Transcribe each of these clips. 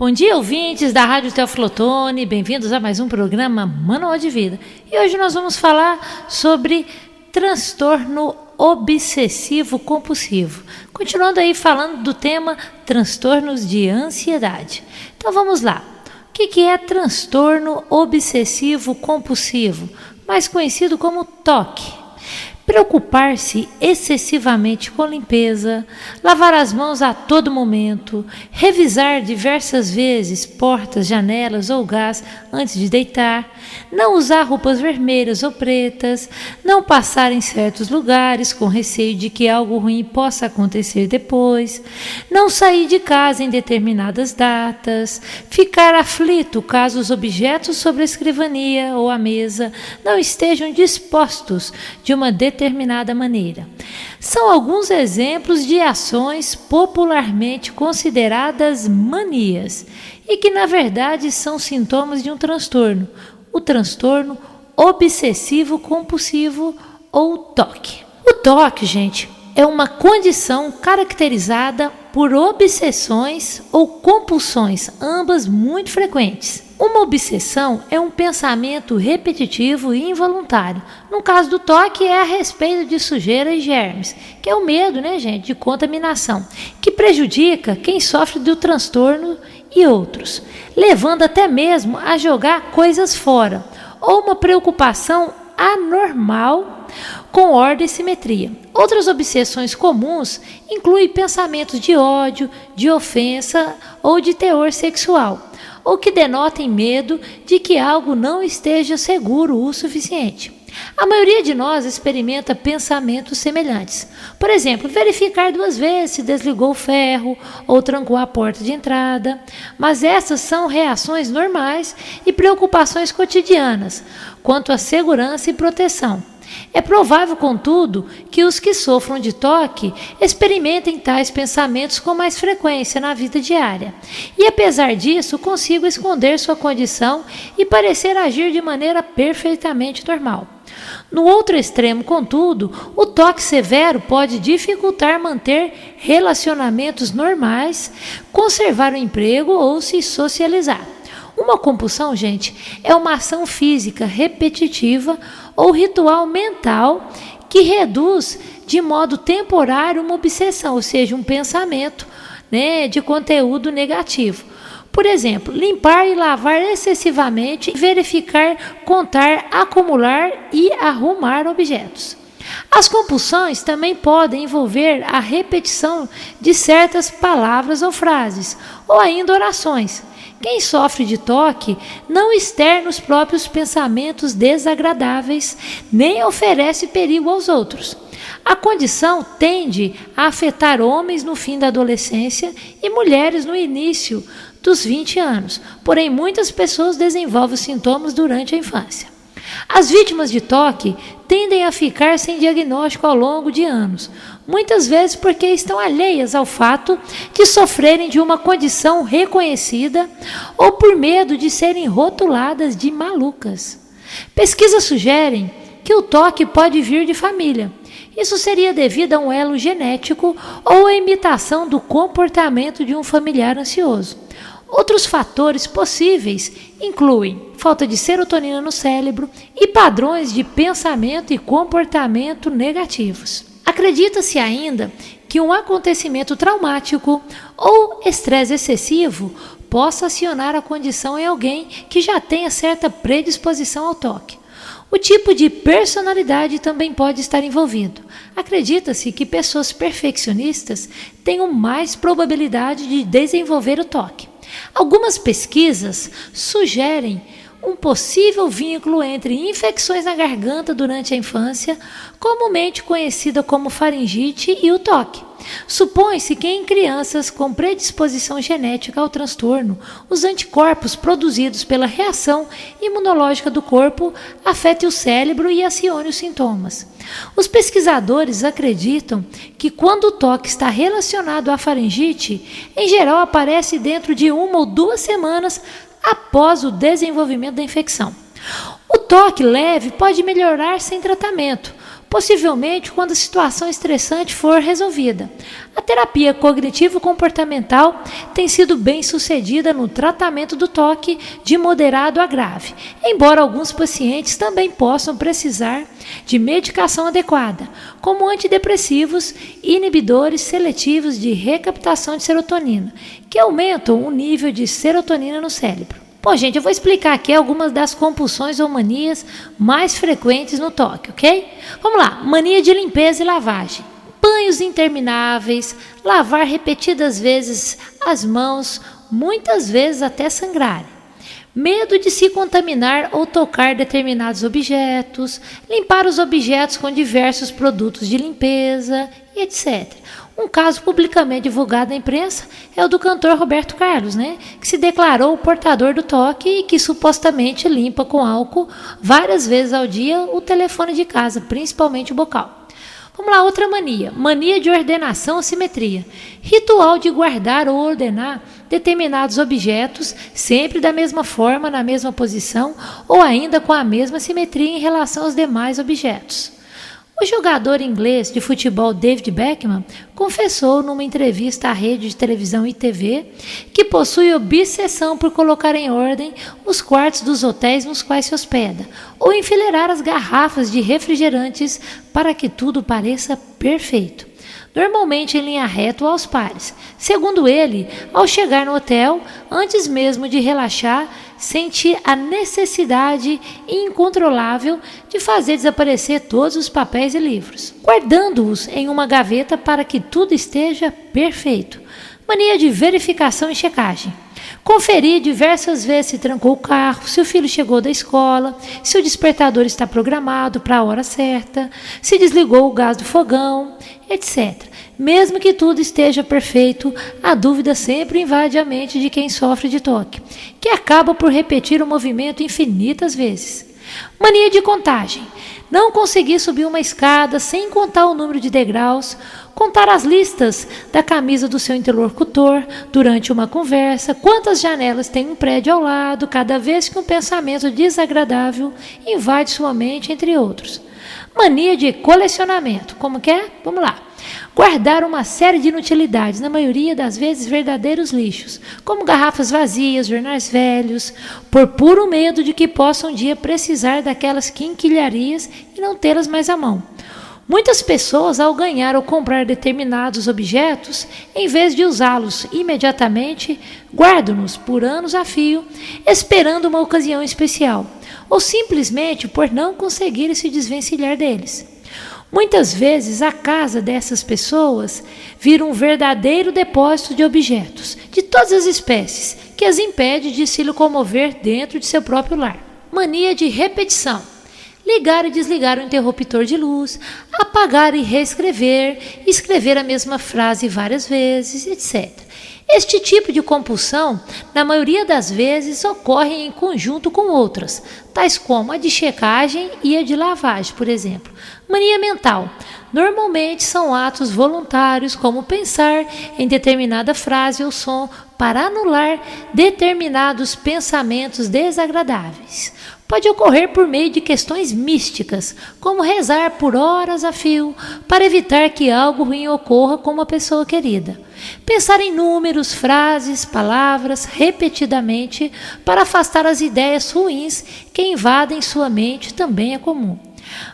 Bom dia, ouvintes da Rádio Teófilo Otoni, bem-vindos a mais um programa Manual de Vida. E hoje nós vamos falar sobre transtorno obsessivo compulsivo. Continuando aí falando do tema transtornos de ansiedade. Então vamos lá. O que é transtorno obsessivo compulsivo, mais conhecido como TOC? Preocupar-se excessivamente com limpeza, lavar as mãos a todo momento, revisar diversas vezes portas, janelas ou gás antes de deitar, não usar roupas vermelhas ou pretas, não passar em certos lugares com receio de que algo ruim possa acontecer depois, não sair de casa em determinadas datas, ficar aflito caso os objetos sobre a escrivania ou a mesa não estejam dispostos de uma determinada maneira. São alguns exemplos de ações popularmente consideradas manias e que, na verdade, são sintomas de um transtorno, o transtorno obsessivo compulsivo ou TOC. O TOC, gente, é uma condição caracterizada por obsessões ou compulsões, ambas muito frequentes. Uma obsessão é um pensamento repetitivo e involuntário. No caso do TOC, é a respeito de sujeira e germes, que é o medo, gente, de contaminação, que prejudica quem sofre do transtorno e outros, levando até mesmo a jogar coisas fora, ou uma preocupação anormal com ordem e simetria. Outras obsessões comuns incluem pensamentos de ódio, de ofensa ou de teor sexual, ou que denotem medo de que algo não esteja seguro o suficiente. A maioria de nós experimenta pensamentos semelhantes. Por exemplo, verificar 2 vezes se desligou o ferro ou trancou a porta de entrada. Mas essas são reações normais e preocupações cotidianas quanto à segurança e proteção. É provável, contudo, que os que sofram de TOC experimentem tais pensamentos com mais frequência na vida diária. E, apesar disso, consigam esconder sua condição e parecer agir de maneira perfeitamente normal. No outro extremo, contudo, o TOC severo pode dificultar manter relacionamentos normais, conservar o emprego ou se socializar. Uma compulsão, gente, é uma ação física repetitiva ou ritual mental que reduz de modo temporário uma obsessão, ou seja, um pensamento, de conteúdo negativo. Por exemplo, limpar e lavar excessivamente, verificar, contar, acumular e arrumar objetos. As compulsões também podem envolver a repetição de certas palavras ou frases, ou ainda orações. Quem sofre de TOC não externa os próprios pensamentos desagradáveis, nem oferece perigo aos outros. A condição tende a afetar homens no fim da adolescência e mulheres no início dos 20 anos, porém muitas pessoas desenvolvem os sintomas durante a infância. As vítimas de TOC tendem a ficar sem diagnóstico ao longo de anos, muitas vezes porque estão alheias ao fato de sofrerem de uma condição reconhecida ou por medo de serem rotuladas de malucas. Pesquisas sugerem que o TOC pode vir de família. Isso seria devido a um elo genético ou a imitação do comportamento de um familiar ansioso. Outros fatores possíveis incluem falta de serotonina no cérebro e padrões de pensamento e comportamento negativos. Acredita-se ainda que um acontecimento traumático ou estresse excessivo possa acionar a condição em alguém que já tenha certa predisposição ao TOC. O tipo de personalidade também pode estar envolvido. Acredita-se que pessoas perfeccionistas tenham mais probabilidade de desenvolver o TOC. Algumas pesquisas sugerem um possível vínculo entre infecções na garganta durante a infância, comumente conhecida como faringite, e o TOC. Supõe-se que em crianças com predisposição genética ao transtorno, os anticorpos produzidos pela reação imunológica do corpo afetem o cérebro e acionem os sintomas. Os pesquisadores acreditam que quando o TOC está relacionado à faringite, em geral aparece dentro de 1 ou 2 semanas após o desenvolvimento da infecção. O TOC leve pode melhorar sem tratamento, possivelmente quando a situação estressante for resolvida. A terapia cognitivo-comportamental tem sido bem sucedida no tratamento do toque de moderado a grave, embora alguns pacientes também possam precisar de medicação adequada, como antidepressivos e inibidores seletivos de recaptação de serotonina, que aumentam o nível de serotonina no cérebro. Bom, gente, eu vou explicar aqui algumas das compulsões ou manias mais frequentes no toque, ok? Vamos lá, mania de limpeza e lavagem. Banhos intermináveis, lavar repetidas vezes as mãos, muitas vezes até sangrarem. Medo de se contaminar ou tocar determinados objetos, limpar os objetos com diversos produtos de limpeza, e etc. Um caso publicamente divulgado na imprensa é o do cantor Roberto Carlos, que se declarou o portador do toque e que supostamente limpa com álcool várias vezes ao dia o telefone de casa, principalmente o bocal. Vamos lá, outra mania. Mania de ordenação ou simetria. Ritual de guardar ou ordenar determinados objetos sempre da mesma forma, na mesma posição ou ainda com a mesma simetria em relação aos demais objetos. O jogador inglês de futebol David Beckham confessou numa entrevista à rede de televisão e TV que possui obsessão por colocar em ordem os quartos dos hotéis nos quais se hospeda ou enfileirar as garrafas de refrigerantes para que tudo pareça perfeito, normalmente em linha reta ou aos pares. Segundo ele, ao chegar no hotel, antes mesmo de relaxar, sente a necessidade incontrolável de fazer desaparecer todos os papéis e livros, guardando-os em uma gaveta para que tudo esteja perfeito. Mania de verificação e checagem. Conferir diversas vezes se trancou o carro, se o filho chegou da escola, se o despertador está programado para a hora certa, se desligou o gás do fogão, etc. Mesmo que tudo esteja perfeito, a dúvida sempre invade a mente de quem sofre de toque, que acaba por repetir o movimento infinitas vezes. Mania de contagem. Não conseguir subir uma escada sem contar o número de degraus, contar as listas da camisa do seu interlocutor durante uma conversa, quantas janelas tem um prédio ao lado, cada vez que um pensamento desagradável invade sua mente, entre outros. Mania de colecionamento. Como que é? Vamos lá. Guardar uma série de inutilidades, na maioria das vezes verdadeiros lixos, como garrafas vazias, jornais velhos, por puro medo de que possa um dia precisar daquelas quinquilharias e não tê-las mais à mão. Muitas pessoas, ao ganhar ou comprar determinados objetos, em vez de usá-los imediatamente, guardam-nos por anos a fio, esperando uma ocasião especial, ou simplesmente por não conseguirem se desvencilhar deles. Muitas vezes a casa dessas pessoas vira um verdadeiro depósito de objetos, de todas as espécies, que as impede de se locomover dentro de seu próprio lar. Mania de repetição. Ligar e desligar o interruptor de luz, apagar e reescrever, escrever a mesma frase várias vezes, etc. Este tipo de compulsão, na maioria das vezes, ocorre em conjunto com outras, tais como a de checagem e a de lavagem, por exemplo. Mania mental. Normalmente são atos voluntários, como pensar em determinada frase ou som para anular determinados pensamentos desagradáveis. Pode ocorrer por meio de questões místicas, como rezar por horas a fio para evitar que algo ruim ocorra com uma pessoa querida. Pensar em números, frases, palavras repetidamente para afastar as ideias ruins que invadem sua mente também é comum.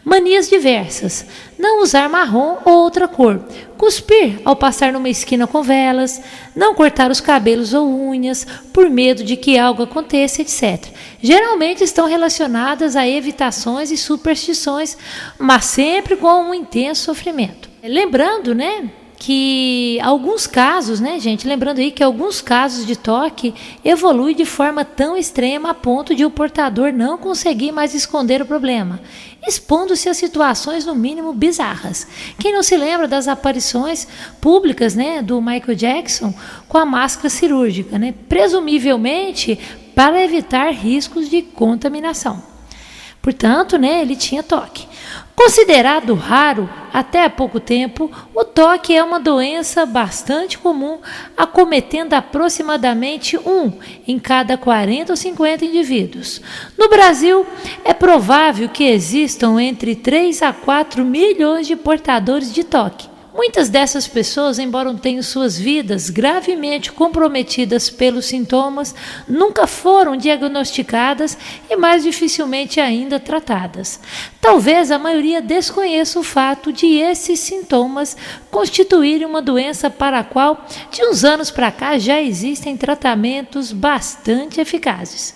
Manias diversas. Não usar marrom ou outra cor. Cuspir ao passar numa esquina com velas. Não cortar os cabelos ou unhas por medo de que algo aconteça, etc. Geralmente estão relacionadas a evitações e superstições, mas sempre com um intenso sofrimento. Lembrando, que alguns casos, lembrando aí que alguns casos de toque evoluem de forma tão extrema a ponto de o portador não conseguir mais esconder o problema, expondo-se a situações no mínimo bizarras. Quem não se lembra das aparições públicas, do Michael Jackson com a máscara cirúrgica, presumivelmente para evitar riscos de contaminação. Portanto, ele tinha toque. Considerado raro até há pouco tempo, o toque é uma doença bastante comum, acometendo aproximadamente 1 em cada 40 ou 50 indivíduos. No Brasil, é provável que existam entre 3 a 4 milhões de portadores de toque. Muitas dessas pessoas, embora tenham suas vidas gravemente comprometidas pelos sintomas, nunca foram diagnosticadas e mais dificilmente ainda tratadas. Talvez a maioria desconheça o fato de esses sintomas constituírem uma doença para a qual, de uns anos para cá, já existem tratamentos bastante eficazes.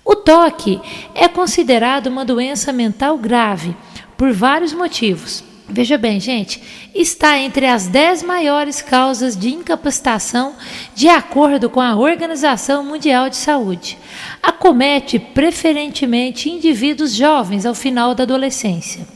O toque é considerado uma doença mental grave por vários motivos. Veja bem, gente, está entre as 10 maiores causas de incapacitação de acordo com a Organização Mundial de Saúde. Acomete preferentemente indivíduos jovens ao final da adolescência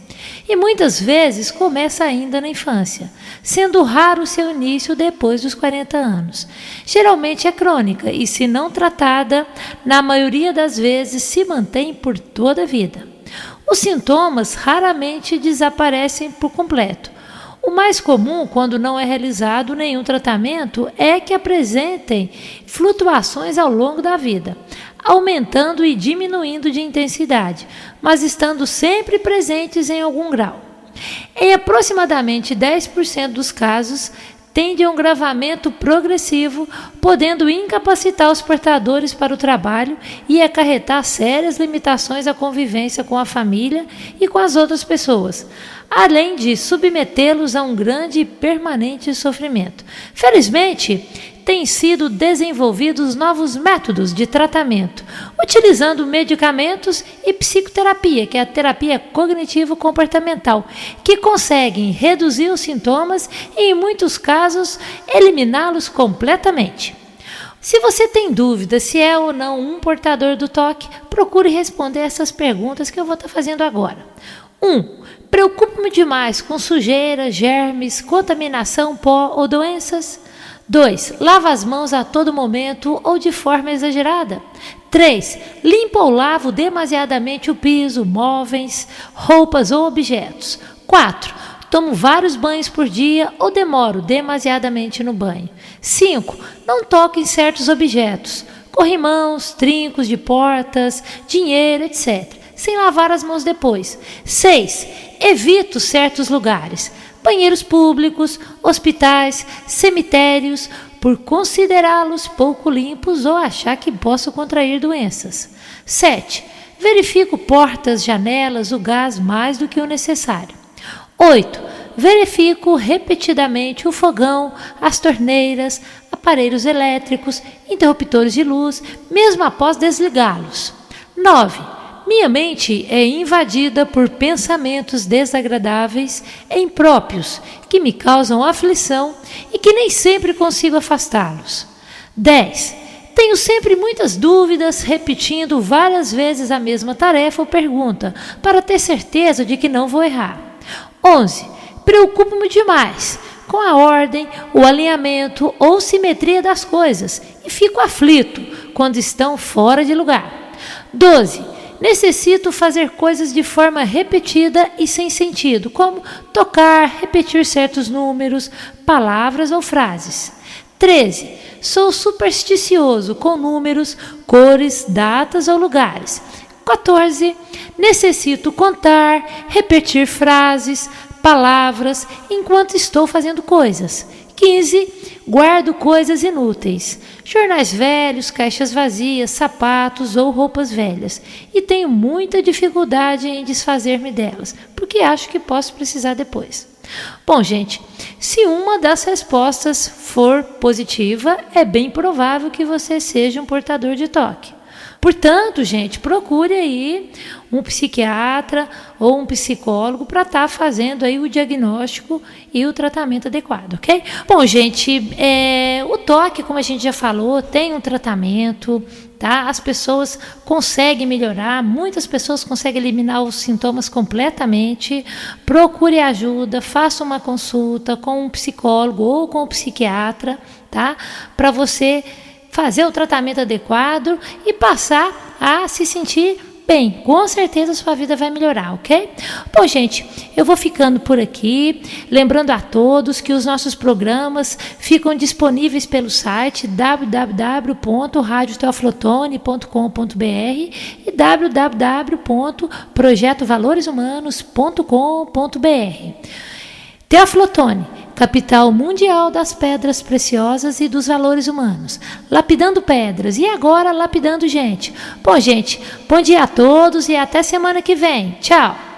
e muitas vezes começa ainda na infância, sendo raro seu início depois dos 40 anos. Geralmente é crônica e, se não tratada, na maioria das vezes se mantém por toda a vida. Os sintomas raramente desaparecem por completo. O mais comum, quando não é realizado nenhum tratamento, é que apresentem flutuações ao longo da vida, aumentando e diminuindo de intensidade, mas estando sempre presentes em algum grau. Em aproximadamente 10% dos casos, tende a um agravamento progressivo, podendo incapacitar os portadores para o trabalho e acarretar sérias limitações à convivência com a família e com as outras pessoas, além de submetê-los a um grande e permanente sofrimento. Felizmente, têm sido desenvolvidos novos métodos de tratamento, utilizando medicamentos e psicoterapia, que é a terapia cognitivo-comportamental, que conseguem reduzir os sintomas e, em muitos casos, eliminá-los completamente. Se você tem dúvida se é ou não um portador do toque, procure responder essas perguntas que eu vou estar fazendo agora. 1. Preocupo-me demais com sujeira, germes, contaminação, pó ou doenças? 2. Lava as mãos a todo momento ou de forma exagerada. 3. Limpo ou lavo demasiadamente o piso, móveis, roupas ou objetos. 4. Tomo vários banhos por dia ou demoro demasiadamente no banho. 5. Não toco em certos objetos, corrimãos, trincos de portas, dinheiro, etc., sem lavar as mãos depois. 6. Evito certos lugares, banheiros públicos, hospitais, cemitérios, por considerá-los pouco limpos ou achar que posso contrair doenças. 7. Verifico portas, janelas, o gás mais do que o necessário. 8. Verifico repetidamente o fogão, as torneiras, aparelhos elétricos, interruptores de luz, mesmo após desligá-los. 9. Minha mente é invadida por pensamentos desagradáveis e impróprios que me causam aflição e que nem sempre consigo afastá-los. 10. Tenho sempre muitas dúvidas, repetindo várias vezes a mesma tarefa ou pergunta, para ter certeza de que não vou errar. 11. Preocupo-me demais com a ordem, o alinhamento ou simetria das coisas e fico aflito quando estão fora de lugar. 12. Necessito fazer coisas de forma repetida e sem sentido, como tocar, repetir certos números, palavras ou frases. 13. Sou supersticioso com números, cores, datas ou lugares. 14. Necessito contar, repetir frases, palavras enquanto estou fazendo coisas. 15. Guardo coisas inúteis, jornais velhos, caixas vazias, sapatos ou roupas velhas, e tenho muita dificuldade em desfazer-me delas, porque acho que posso precisar depois. Bom, gente, se uma das respostas for positiva, é bem provável que você seja um portador de toque. Portanto, gente, procure aí um psiquiatra ou um psicólogo para estar fazendo aí o diagnóstico e o tratamento adequado, ok? Bom, gente, o toque, como a gente já falou, tem um tratamento, tá? As pessoas conseguem melhorar, muitas pessoas conseguem eliminar os sintomas completamente. Procure ajuda, faça uma consulta com um psicólogo ou com um psiquiatra, tá? Para você fazer o tratamento adequado e passar a se sentir bem, com certeza a sua vida vai melhorar, ok? Bom, gente, eu vou ficando por aqui, lembrando a todos que os nossos programas ficam disponíveis pelo site www.radioteoflotone.com.br e www.projetovaloreshumanos.com.br. Teoflotone, capital mundial das pedras preciosas e dos valores humanos, lapidando pedras e agora lapidando gente. Bom, gente, bom dia a todos e até semana que vem. Tchau!